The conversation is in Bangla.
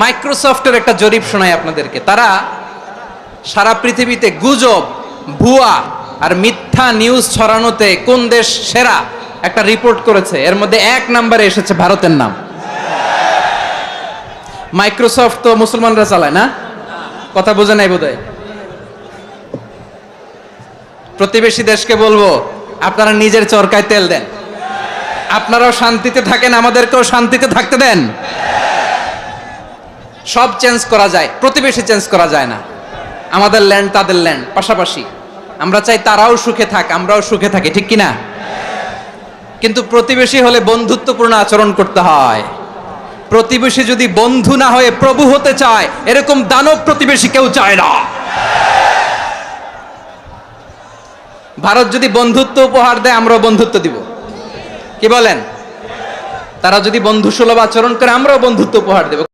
মাইক্রোসফটের একটা জরিপ শোনাই আপনাদেরকে। তারা সারা পৃথিবীতে গুজব, ভুয়া আর মিথ্যা নিউজ ছড়ানোতে কোন দেশ সেরা একটা রিপোর্ট করেছে। এর মধ্যে 1 নম্বরে এসেছে ভারতের নাম। মাইক্রোসফট তো মুসলমানরা চালায় না, কথা বোঝে নাই বোধহয়। প্রতিবেশী দেশকে বলবো, আপনারা নিজের চরকায় তেল দেন, আপনারাও শান্তিতে থাকেন, আমাদেরকেও শান্তিতে থাকতে দেন। সব চেঞ্জ করা যায়, প্রতিবেশী চেঞ্জ করা যায় না। আমাদের ল্যান্ড তাদের ল্যান্ড পাশাপাশি, আমরা চাই তারাও সুখে থাক, আমরাও সুখে থাকি, ঠিক কিনা? কিন্তু প্রতিবেশী হলে বন্ধুত্বপূর্ণ আচরণ করতে হয়। প্রতিবেশী যদি বন্ধু না হয়ে প্রভু হতে চায়, এরকম দানব প্রতিবেশী কেউ চায় না। ভারত যদি বন্ধুত্ব উপহার দেয়, আমরাও বন্ধুত্ব দিব, কি বলেন? তারা যদি বন্ধুসুলভ আচরণ করে, আমরাও বন্ধুত্ব উপহার দেব।